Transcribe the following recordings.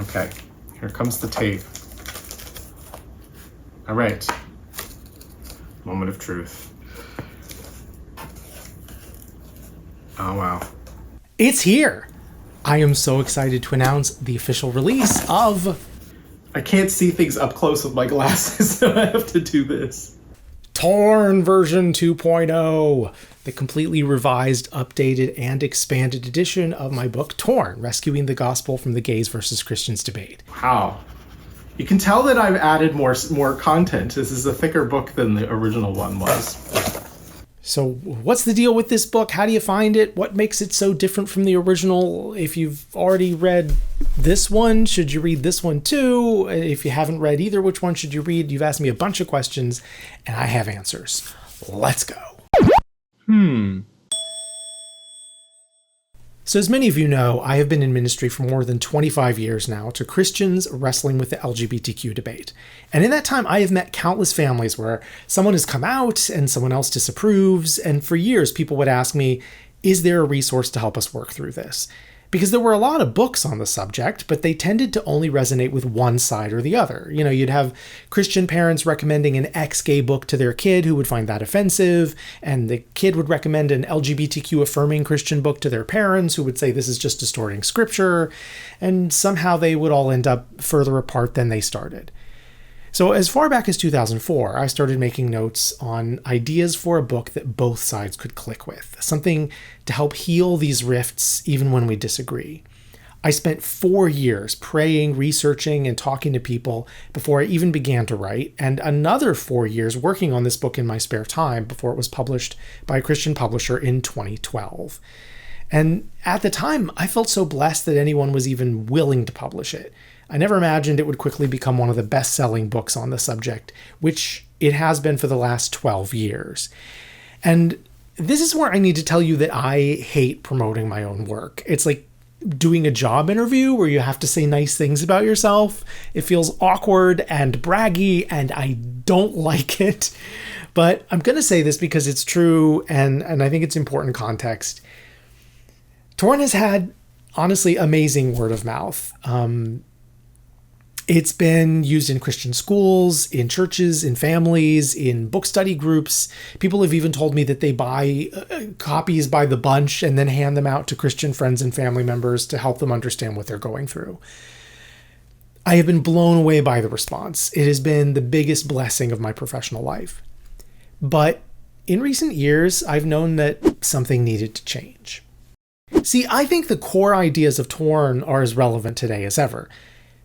Okay, here comes the tape. All right. Moment of truth. Oh, wow. It's here. I am so excited to announce the official release of... I can't see things up close with my glasses, so I have to do this. Torn version 2.0, the completely revised, updated, and expanded edition of my book, Torn, Rescuing the Gospel from the Gays versus Christians Debate. Wow. You can tell that I've added more content. This is a thicker book than the original one was. So what's the deal with this book? How do you find it? What makes it so different from the original? If you've already read this one, should you read this one too? If you haven't read either, which one should you read? You've asked me a bunch of questions, and I have answers. Let's go. So as many of you know, I have been in ministry for more than 25 years now to Christians wrestling with the LGBTQ debate. And in that time, I have met countless families where someone has come out and someone else disapproves. And for years, people would ask me, is there a resource to help us work through this? Because there were a lot of books on the subject, but they tended to only resonate with one side or the other. You know, you'd have Christian parents recommending an ex-gay book to their kid who would find that offensive, and the kid would recommend an LGBTQ affirming Christian book to their parents who would say this is just distorting scripture, and somehow they would all end up further apart than they started. So as far back as 2004, I started making notes on ideas for a book that both sides could click with, something to help heal these rifts even when we disagree. I spent 4 years praying, researching, and talking to people before I even began to write, and another 4 years working on this book in my spare time before it was published by a Christian publisher in 2012. And at the time, I felt so blessed that anyone was even willing to publish it. I never imagined it would quickly become one of the best-selling books on the subject, which it has been for the last 12 years. And this is where I need to tell you that I hate promoting my own work. It's like doing a job interview where you have to say nice things about yourself. It feels awkward and braggy, and I don't like it. But I'm going to say this because it's true, and I think it's important context. Torn has had, honestly, amazing word of mouth. It's been used in Christian schools, in churches, in families, in book study groups. People have even told me that they buy copies by the bunch and then hand them out to Christian friends and family members to help them understand what they're going through. I have been blown away by the response. It has been the biggest blessing of my professional life. But in recent years, I've known that something needed to change. See, I think the core ideas of Torn are as relevant today as ever.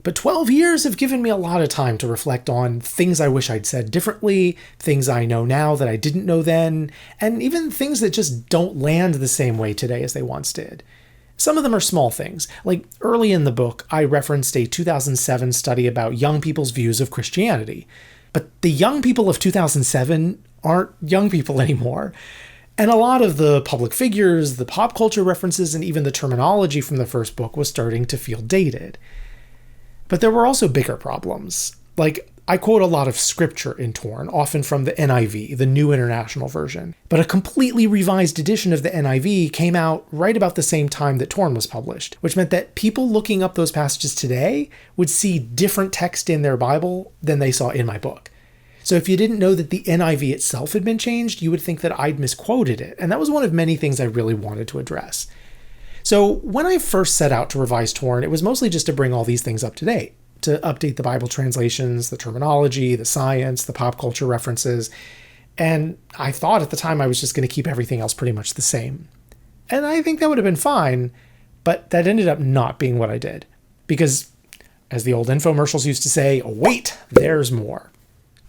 But 12 years have given me a lot of time to reflect on things I wish I'd said differently, things I know now that I didn't know then, and even things that just don't land the same way today as they once did. Some of them are small things. Like early in the book, I referenced a 2007 study about young people's views of Christianity. But the young people of 2007 aren't young people anymore. And a lot of the public figures, the pop culture references, and even the terminology from the first book was starting to feel dated. But there were also bigger problems. Like, I quote a lot of scripture in Torn, often from the NIV, the New International Version. But a completely revised edition of the NIV came out right about the same time that Torn was published, which meant that people looking up those passages today would see different text in their Bible than they saw in my book. So if you didn't know that the NIV itself had been changed, you would think that I'd misquoted it. And that was one of many things I really wanted to address. So when I first set out to revise Torn, it was mostly just to bring all these things up to date, to update the Bible translations, the terminology, the science, the pop culture references. And I thought at the time I was just going to keep everything else pretty much the same. And I think that would have been fine, but that ended up not being what I did. Because, as the old infomercials used to say, wait, there's more.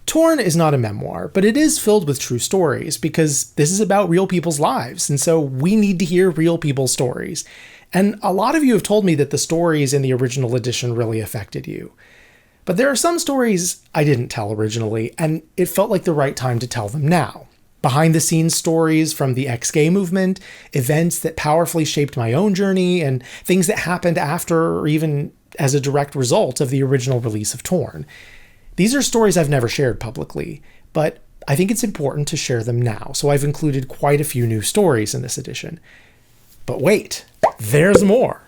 Torn is not a memoir, but it is filled with true stories because this is about real people's lives. And so we need to hear real people's stories. And a lot of you have told me that the stories in the original edition really affected you. But there are some stories I didn't tell originally, and it felt like the right time to tell them now. Behind the scenes stories from the ex-gay movement, events that powerfully shaped my own journey, and things that happened after or even as a direct result of the original release of Torn. These are stories I've never shared publicly, but I think it's important to share them now, so I've included quite a few new stories in this edition. But wait, there's more!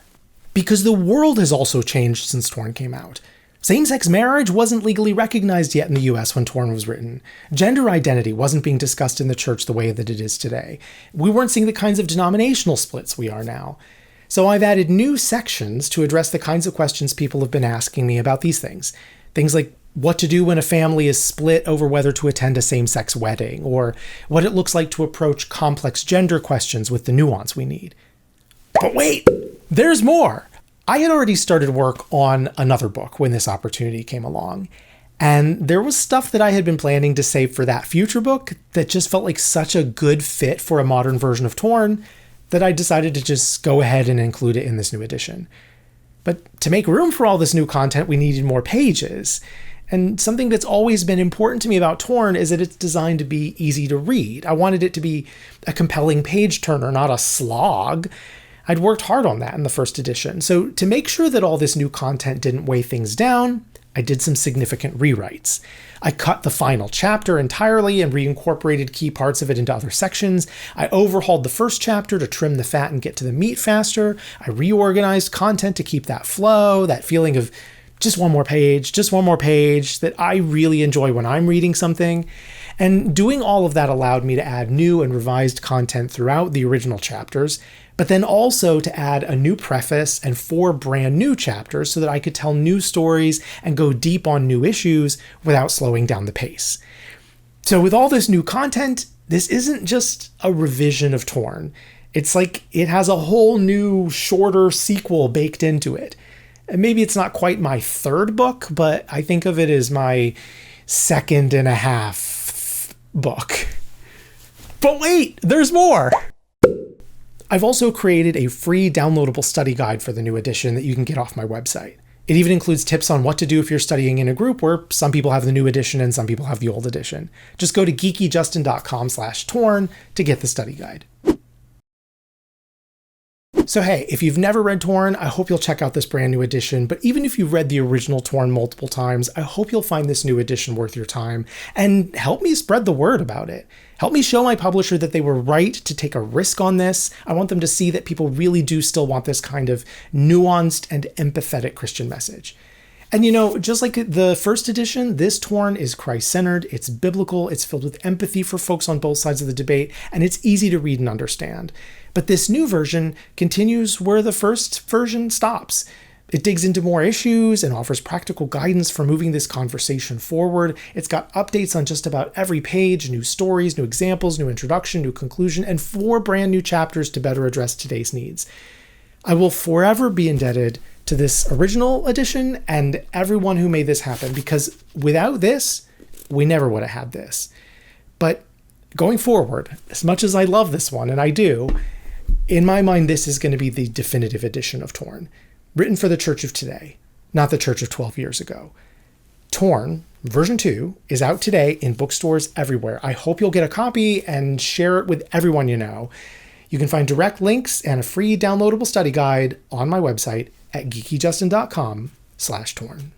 Because the world has also changed since Torn came out. Same-sex marriage wasn't legally recognized yet in the US when Torn was written. Gender identity wasn't being discussed in the church the way that it is today. We weren't seeing the kinds of denominational splits we are now. So I've added new sections to address the kinds of questions people have been asking me about these things. Things like what to do when a family is split over whether to attend a same-sex wedding, or what it looks like to approach complex gender questions with the nuance we need. But wait, there's more! I had already started work on another book when this opportunity came along, and there was stuff that I had been planning to save for that future book that just felt like such a good fit for a modern version of Torn that I decided to just go ahead and include it in this new edition. But to make room for all this new content, we needed more pages. And something that's always been important to me about Torn is that it's designed to be easy to read. I wanted it to be a compelling page turner, not a slog. I'd worked hard on that in the first edition. So to make sure that all this new content didn't weigh things down, I did some significant rewrites. I cut the final chapter entirely and reincorporated key parts of it into other sections. I overhauled the first chapter to trim the fat and get to the meat faster. I reorganized content to keep that flow, that feeling of just one more page that I really enjoy when I'm reading something. And doing all of that allowed me to add new and revised content throughout the original chapters, but then also to add a new preface and 4 brand new chapters so that I could tell new stories and go deep on new issues without slowing down the pace. So with all this new content, this isn't just a revision of Torn. It's like it has a whole new, shorter sequel baked into it. And maybe it's not quite my third book, but I think of it as my second and a half book. But wait, there's more! I've also created a free downloadable study guide for the new edition that you can get off my website. It even includes tips on what to do if you're studying in a group where some people have the new edition and some people have the old edition. Just go to geekyjustin.com/torn to get the study guide. So hey, if you've never read Torn, I hope you'll check out this brand new edition, but even if you've read the original Torn multiple times, I hope you'll find this new edition worth your time, and help me spread the word about it. Help me show my publisher that they were right to take a risk on this. I want them to see that people really do still want this kind of nuanced and empathetic Christian message. And you know, just like the first edition, this Torn is Christ-centered, it's biblical, it's filled with empathy for folks on both sides of the debate, and it's easy to read and understand. But this new version continues where the first version stops. It digs into more issues and offers practical guidance for moving this conversation forward. It's got updates on just about every page, new stories, new examples, new introduction, new conclusion, and 4 brand new chapters to better address today's needs. I will forever be indebted to this original edition and everyone who made this happen, because without this, we never would have had this. But going forward, as much as I love this one, and I do, in my mind, this is going to be the definitive edition of Torn, written for the church of today, not the church of 12 years ago. Torn, version 2, is out today in bookstores everywhere. I hope you'll get a copy and share it with everyone you know. You can find direct links and a free downloadable study guide on my website at geekyjustin.com/torn.